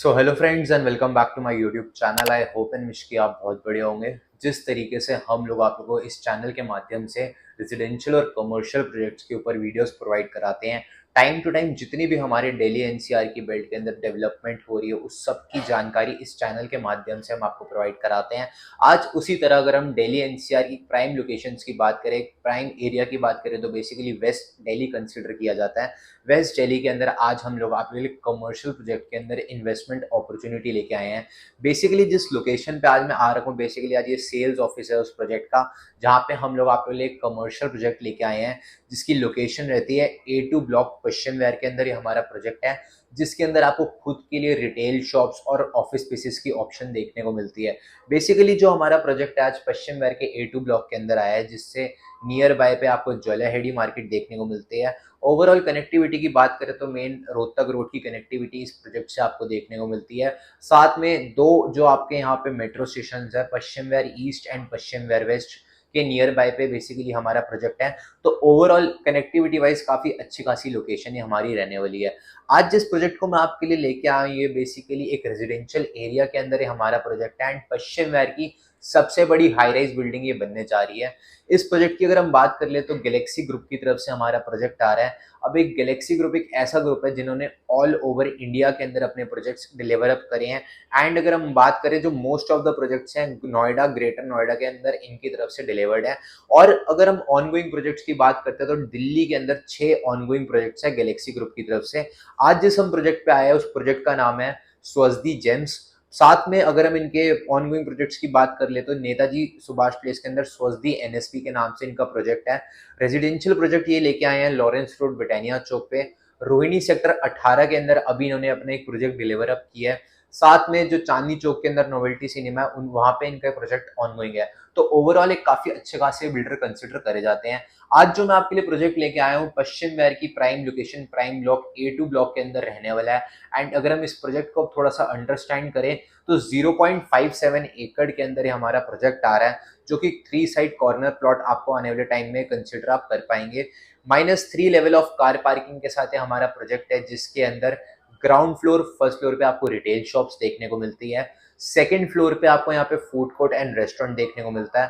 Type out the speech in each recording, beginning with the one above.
So hello friends and welcome back to my YouTube channel. I hope and wish कि आप बहुत बढ़िया होंगे। जिस तरीके से हम लोग आप लोगों को इस चैनल के माध्यम से रेजिडेंशियल और कमर्शियल प्रोजेक्ट्स के ऊपर वीडियोस प्रोवाइड कराते हैं, टाइम टू टाइम जितनी भी हमारे दिल्ली एनसीआर की बेल्ट के अंदर डेवलपमेंट हो रही है उस सब की जानकारी इस चैनल के माध्यम से हम आपको प्रोवाइड कराते हैं। आज उसी तरह अगर हम दिल्ली एनसीआर की प्राइम लोकेशंस की बात करें, प्राइम एरिया की बात करें, तो बेसिकली वेस्ट दिल्ली कंसिडर किया जाता है। वेस्ट दिल्ली के अंदर आज हम लोग आपके लिए कमर्शियल प्रोजेक्ट के अंदर इन्वेस्टमेंट अपॉर्चुनिटी लेके आए हैं। बेसिकली जिस लोकेशन पे आज मैं आ रखा हूँ, बेसिकली आज ये सेल्स ऑफिस है उस प्रोजेक्ट का, जहाँ पे हम लोग आपके लिए कमर्शियल प्रोजेक्ट लेके आए हैं, जिसकी लोकेशन रहती है A2 ब्लॉक पश्चिम विहार के अंदर। ये हमारा प्रोजेक्ट है जिसके अंदर आपको खुद के लिए रिटेल शॉप्स और ऑफिस स्पेसेस की ऑप्शन देखने को मिलती है। बेसिकली जो हमारा प्रोजेक्ट है आज पश्चिम विहार के A2 ब्लॉक के अंदर आया है, जिससे नियर बाय पे आपको ज्वेलहेडी मार्केट देखने को मिलती है। ओवरऑल कनेक्टिविटी की बात करें तो मेन रोहतक रोड की कनेक्टिविटी इस प्रोजेक्ट से आपको देखने को मिलती है। साथ में दो जो आपके यहाँ पे मेट्रो स्टेशन है, Paschim Vihar east and Paschim Vihar west के नियर बाय पे बेसिकली हमारा प्रोजेक्ट है। तो ओवरऑल कनेक्टिविटी वाइज काफ़ी अच्छी खासी लोकेशन ही हमारी रहने वाली है। आज जिस प्रोजेक्ट को मैं आपके लिए लेके आया हूँ, ये बेसिकली एक रेजिडेंशियल एरिया के अंदर ही हमारा प्रोजेक्ट है एंड पश्चिम विहार की सबसे बड़ी हाई राइज बिल्डिंग ये बनने जा रही है। इस प्रोजेक्ट की अगर हम बात कर ले तो गैलेक्सी ग्रुप की तरफ से हमारा प्रोजेक्ट आ रहा है। अब एक गैलेक्सी ग्रुप एक ऐसा ग्रुप है जिन्होंने ऑल ओवर इंडिया के अंदर अपने प्रोजेक्ट्स डिलीवर अप करे हैं। एंड अगर हम बात करें जो मोस्ट ऑफ द प्रोजेक्ट्स हैं नोएडा, ग्रेटर नोएडा के अंदर इनकी तरफ से डिलीवर्ड है। और अगर हम ऑनगोइंग प्रोजेक्ट्स की बात करते हैं तो दिल्ली के अंदर 6 ऑनगोइंग प्रोजेक्ट्स है गैलेक्सी ग्रुप की तरफ से। आज जिस हम प्रोजेक्ट पे आए हैं उस प्रोजेक्ट का नाम है स्वस्ति जेम्स। साथ में अगर हम इनके ऑनगोइंग प्रोजेक्ट्स की बात कर ले तो नेताजी सुभाष प्लेस के अंदर स्वस्ति एनएसपी के नाम से इनका प्रोजेक्ट है। रेजिडेंशियल प्रोजेक्ट ये लेके आए हैं लॉरेंस रोड ब्रिटानिया चौक पे, रोहिणी सेक्टर 18 के अंदर अभी इन्होंने अपना एक प्रोजेक्ट डिलीवर अप किया है। साथ में जो चांदनी चौक के अंदर नोवेल्टी सिनेमा है वहां पे इनका प्रोजेक्ट ऑनगोइंग है। तो ओवरऑल एक काफी अच्छे खासे बिल्डर कंसिडर करे जाते हैं। आज जो मैं आपके लिए प्रोजेक्ट लेके आया हूँ पश्चिम विहार की prime location prime block A2 block के अंदर रहने वाला है। एंड अगर हम इस प्रोजेक्ट को थोड़ा सा अंडरस्टैंड करें तो 0.57 एकड़ के अंदर ही हमारा प्रोजेक्ट आ रहा है, जो कि 3 साइड कॉर्नर प्लॉट आपको आने वाले टाइम में कंसिडर आप कर पाएंगे। -3 लेवल ऑफ कार पार्किंग के साथ हमारा प्रोजेक्ट है, जिसके अंदर ग्राउंड फ्लोर फर्स्ट फ्लोर पे आपको रिटेल शॉप्स देखने को मिलती है। सेकेंड फ्लोर पे आपको यहाँ पे फूड कोर्ट एंड रेस्टोरेंट देखने को मिलता है।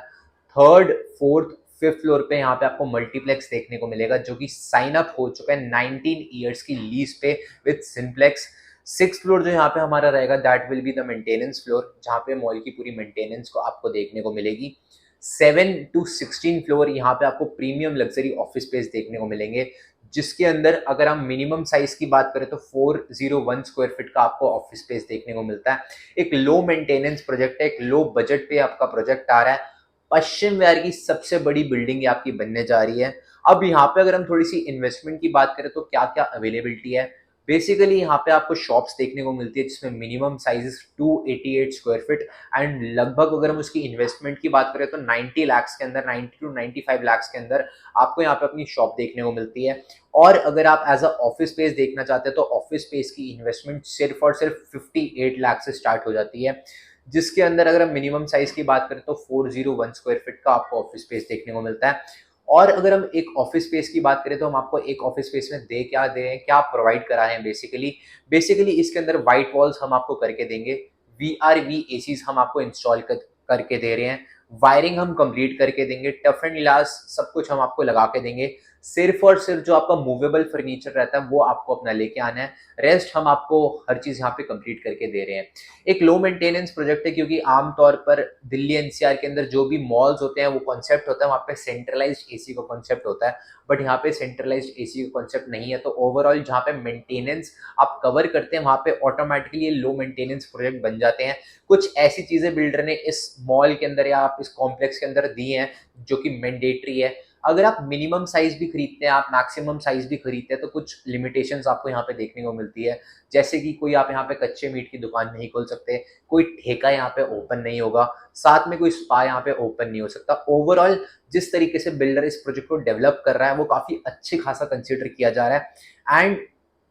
थर्ड, फोर्थ, फिफ्थ फ्लोर पे यहाँ पे आपको मल्टीप्लेक्स देखने को मिलेगा, जो कि साइन अप हो चुका है 19 ईयर्स की लीज पे विद सिंप्लेक्स। सिक्स फ्लोर जो यहाँ पे हमारा रहेगा that will be the maintenance floor, जहाँ पे मॉल की पूरी मेंटेनेंस को आपको देखने को मिलेगी। 7 to 16 फ्लोर यहाँ पे आपको प्रीमियम लग्जरी ऑफिस स्पेस देखने को मिलेंगे, जिसके अंदर अगर हम मिनिमम साइज की बात करें तो 401 स्क्वायर फीट का आपको ऑफिस स्पेस देखने को मिलता है। एक लो मेंटेनेंस प्रोजेक्ट है, एक लो बजट पे आपका प्रोजेक्ट आ रहा है। पश्चिम विहार की सबसे बड़ी बिल्डिंग आपकी बनने जा रही है। अब यहाँ पे अगर हम थोड़ी सी इन्वेस्टमेंट की बात करें तो क्या क्या अवेलेबिलिटी है। बेसिकली यहाँ पे आपको शॉप्स देखने को मिलती है जिसमें minimum sizes 288 square feet and लगभग अगर हम उसकी इन्वेस्टमेंट की बात करें तो 90 लाख के अंदर, 90 to 95 लाख के अंदर आपको यहाँ पे अपनी शॉप देखने को मिलती है। और अगर आप एज अ ऑफिस स्पेस देखना चाहते हैं तो ऑफिस स्पेस की इन्वेस्टमेंट सिर्फ और सिर्फ 58 लाख से स्टार्ट हो जाती है, जिसके अंदर अगर हम मिनिमम साइज की बात करें तो 401 स्क्वायर फीट का आपको ऑफिस स्पेस देखने को मिलता है। और अगर हम एक ऑफिस स्पेस की बात करें तो हम आपको एक ऑफिस स्पेस में क्या प्रोवाइड करा है। बेसिकली इसके अंदर व्हाइट वॉल्स हम आपको करके देंगे, VRV एसीज हम आपको इंस्टॉल करके दे रहे हैं, वायरिंग हम कंप्लीट करके देंगे, टफ एंड ग्लास सब कुछ हम आपको लगा के देंगे। सिर्फ और सिर्फ जो आपका मूवेबल फर्नीचर रहता है वो आपको अपना लेके आना है, रेस्ट हम आपको हर चीज यहाँ पे कंप्लीट करके दे रहे हैं। एक लो मेंटेनेंस प्रोजेक्ट है, क्योंकि आमतौर पर दिल्ली एनसीआर के अंदर जो भी मॉल्स होते हैं वो कॉन्सेप्ट होता है वहाँ पे सेंट्रलाइज्ड एसी का कॉन्सेप्ट होता है, बट यहाँ पे सेंट्रलाइज्ड एसी का कॉन्सेप्ट नहीं है। तो ओवरऑल जहाँ पे मेंटेनेंस आप कवर करते हैं वहाँ पे ऑटोमेटिकली लो मेंटेनेंस प्रोजेक्ट बन जाते हैं। कुछ ऐसी चीजें बिल्डर ने इस मॉल के अंदर या आप इस कॉम्प्लेक्स के अंदर दी हैं जो कि मैंडेटरी है। अगर आप मिनिमम साइज भी खरीदते हैं, आप मैक्सिमम साइज भी खरीदते हैं, तो कुछ लिमिटेशंस आपको यहाँ पे देखने को मिलती है। जैसे कि कोई आप यहाँ पे कच्चे मीट की दुकान नहीं खोल सकते, कोई ठेका यहाँ पे ओपन नहीं होगा, साथ में कोई स्पा यहाँ पे ओपन नहीं हो सकता। ओवरऑल जिस तरीके से बिल्डर इस प्रोजेक्ट को डेवलप कर रहा है वो काफी अच्छी खासा कंसिडर किया जा रहा है। एंड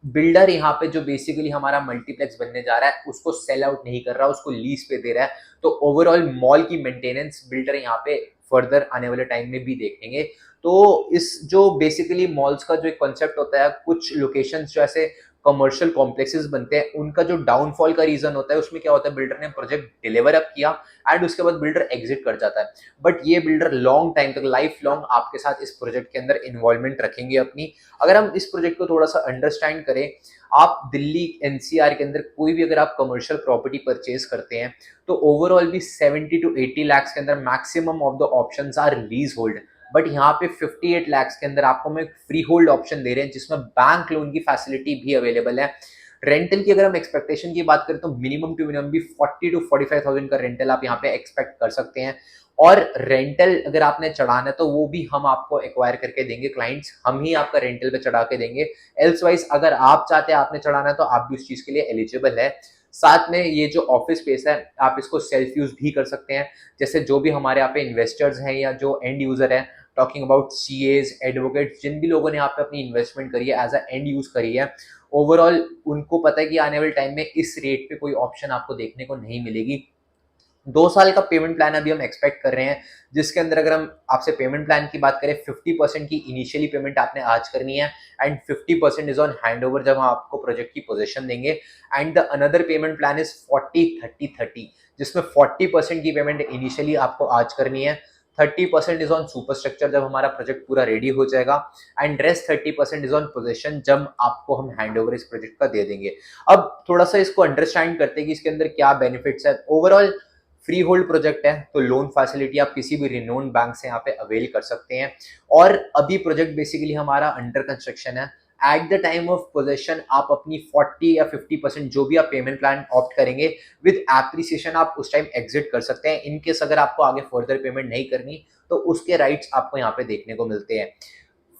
बिल्डर यहाँ पे जो बेसिकली हमारा मल्टीप्लेक्स बनने जा रहा है उसको सेल आउट नहीं कर रहा, उसको लीज पे दे रहा है। तो ओवरऑल मॉल की मेंटेनेंस बिल्डर यहाँ पे फर्दर आने वाले टाइम में भी देखेंगे। तो इस जो बेसिकली मॉल्स का जो एक कॉन्सेप्ट होता है, कुछ लोकेशंस जो ऐसे कमर्शियल कॉम्प्लेक्सेस बनते हैं उनका जो डाउनफॉल का रीजन होता है उसमें क्या होता है, बिल्डर ने प्रोजेक्ट डिलीवर अप किया एंड उसके बाद बिल्डर एग्जिट कर जाता है। बट ये बिल्डर लॉन्ग टाइम तक, लाइफ लॉन्ग आपके साथ इस प्रोजेक्ट के अंदर इन्वॉल्वमेंट रखेंगे अपनी। अगर हम इस प्रोजेक्ट को थोड़ा सा अंडरस्टैंड करें, आप दिल्ली एनसीआर के अंदर कोई भी अगर आप कमर्शियल प्रॉपर्टी परचेज करते हैं तो ओवरऑल भी 70 to 80 लाख के अंदर maximum of the options are leasehold. But यहाँ पे 58 लाख के अंदर आपको हम एक फ्री होल्ड ऑप्शन दे रहे हैं जिसमें बैंक लोन की फैसिलिटी भी अवेलेबल है। रेंटल की अगर हम एक्सपेक्टेशन की बात करें तो मिनिमम टू मिनिमम भी 40 to 45,000 का रेंटल आप यहाँ पे एक्सपेक्ट कर सकते हैं। और रेंटल अगर आपने चढ़ाना है तो वो भी हम आपको एक्वायर करके देंगे, क्लाइंट्स हम ही आपका रेंटल पे चढ़ा के देंगे। एल्सवाइज अगर आप चाहते हैं आपने चढ़ाना है तो आप भी उस चीज के लिए एलिजिबल है। साथ में ये जो ऑफिस स्पेस है आप इसको सेल्फ यूज भी कर सकते हैं। जैसे जो भी हमारे यहाँ पे इन्वेस्टर्स हैं या जो एंड यूजर है, टॉकिंग अबाउट सीएज, एडवोकेट, जिन भी लोगों ने यहाँ पे अपनी इन्वेस्टमेंट करी है एज अ एंड यूज करी है, ओवरऑल उनको पता है कि आने वाले टाइम में इस रेट पे कोई ऑप्शन आपको देखने को नहीं मिलेगी। 2 साल का पेमेंट प्लान अभी हम एक्सपेक्ट कर रहे हैं, जिसके अंदर अगर हम आपसे पेमेंट प्लान की बात करें 50% की इनिशियली पेमेंट आपने आज करनी है and 50% is on hand over जब हम आपको प्रोजेक्ट की पोजीशन देंगे। And the another payment plan is 40-30-30, जिसमें 40% की पेमेंट इनिशियली आपको आज करनी है, 30% इज ऑन सुपर स्ट्रक्चर जब हमारा प्रोजेक्ट पूरा रेडी हो जाएगा, and rest 30% is on position जब आपको हम हैंड ओवर इस प्रोजेक्ट का दे देंगे। अब थोड़ा सा इसको अंडरस्टैंड करते हैं कि इसके अंदर क्या बेनिफिट्स है। ओवरऑल फ्री होल्ड प्रोजेक्ट है तो लोन फैसिलिटी आप किसी भी रिनोन बैंक से यहाँ पे अवेल कर सकते हैं। और अभी प्रोजेक्ट बेसिकली हमारा अंडर कंस्ट्रक्शन है। At the time of possession आप अपनी 40 या 50% जो भी आप पेमेंट प्लान ऑप्ट करेंगे विद एप्रिसिएशन आप उस टाइम एग्जिट कर सकते हैं। इनकेस अगर आपको आगे फर्दर पेमेंट नहीं करनी तो उसके राइट्स आपको यहाँ पे देखने को मिलते हैं।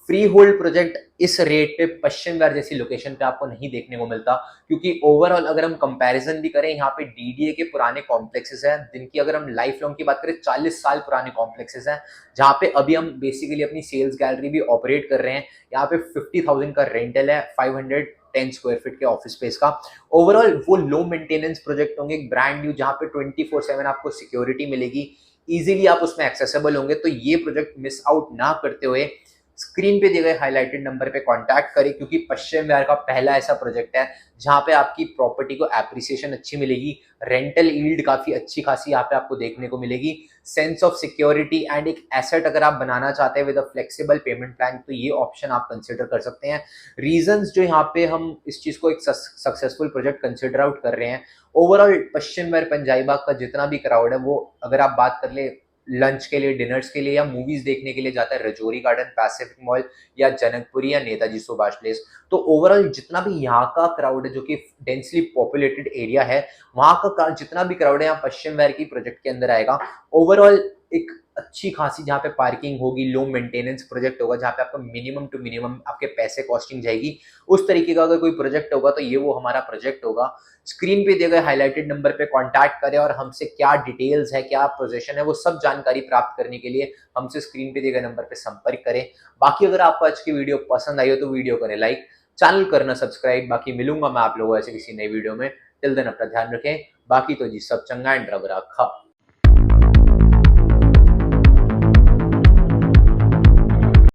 फ्री होल्ड प्रोजेक्ट इस रेट पे पश्चिम घाट जैसी लोकेशन पे आपको नहीं देखने को मिलता, क्योंकि ओवरऑल अगर हम कंपैरिजन भी करें, यहाँ पे डीडीए के पुराने कॉम्प्लेक्सेस हैं जिनकी अगर हम लाइफ लॉन्ग की बात करें 40 साल पुराने कॉम्प्लेक्सेस हैं, जहाँ पे अभी हम बेसिकली अपनी सेल्स गैलरी भी ऑपरेट कर रहे हैं। यहाँ पे 50,000 का रेंटल है, 510 स्क्वायर फीट के ऑफिस स्पेस का। ओवरऑल वो लो मेंटेनेंस प्रोजेक्ट होंगे, ब्रांड न्यू, जहाँ पे 24/7 आपको सिक्योरिटी मिलेगी, इजीली आप उसमें एक्सेसिबल होंगे। तो ये प्रोजेक्ट मिस आउट ना करते हुए स्क्रीन पे दिए गए हाईलाइटेड नंबर पे कांटेक्ट करें, क्योंकि पश्चिम विहार का पहला ऐसा प्रोजेक्ट है जहां पे आपकी प्रॉपर्टी को एप्रिसिएशन अच्छी मिलेगी, रेंटल यील्ड काफी अच्छी खासी यहाँ पे आपको देखने को मिलेगी, सेंस ऑफ सिक्योरिटी एंड एक एसेट अगर आप बनाना चाहते हैं with a flexible pavement plan तो ये ऑप्शन आप कंसिडर कर सकते हैं। रीजंस जो यहाँ पे हम इस चीज को एक सक्सेसफुल प्रोजेक्ट कंसिडर आउट कर रहे हैं, ओवरऑल पश्चिम विहार पंजाबी बाग का जितना भी क्राउड है वो अगर आप बात कर ले लंच के लिए, डिनर्स के लिए या मूवीज देखने के लिए जाता है रजौरी गार्डन, पैसिफिक मॉल या जनकपुरी या नेताजी सुभाष प्लेस, तो ओवरऑल जितना भी यहाँ का क्राउड है जो कि डेंसली पॉपुलेटेड एरिया है, वहाँ का जितना भी क्राउड है यहाँ पश्चिम विहार की प्रोजेक्ट के अंदर आएगा। ओवरऑल एक अच्छी खासी जहाँ पे पार्किंग होगी, लो मेंटेनेंस प्रोजेक्ट होगा, जहाँ पे आपका मिनिमम टू मिनिमम आपके पैसे कॉस्टिंग जाएगी, उस तरीके का अगर कोई प्रोजेक्ट होगा तो ये वो हमारा प्रोजेक्ट होगा। स्क्रीन पे दिए गए हाईलाइटेड नंबर पे कांटेक्ट करें और हमसे क्या डिटेल्स है, क्या पोजीशन है, वो सब जानकारी प्राप्त करने के लिए हमसे स्क्रीन पे दिए गए नंबर पे संपर्क करें। बाकी अगर आपको आज की वीडियो पसंद आई हो तो वीडियो करें लाइक, चैनल करना सब्सक्राइब। बाकी मिलूंगा मैं आप लोगों ऐसे किसी नई वीडियो में। टिल देन अपना ध्यान रखें। बाकी तो जी सब चंगा एंड रब रखा।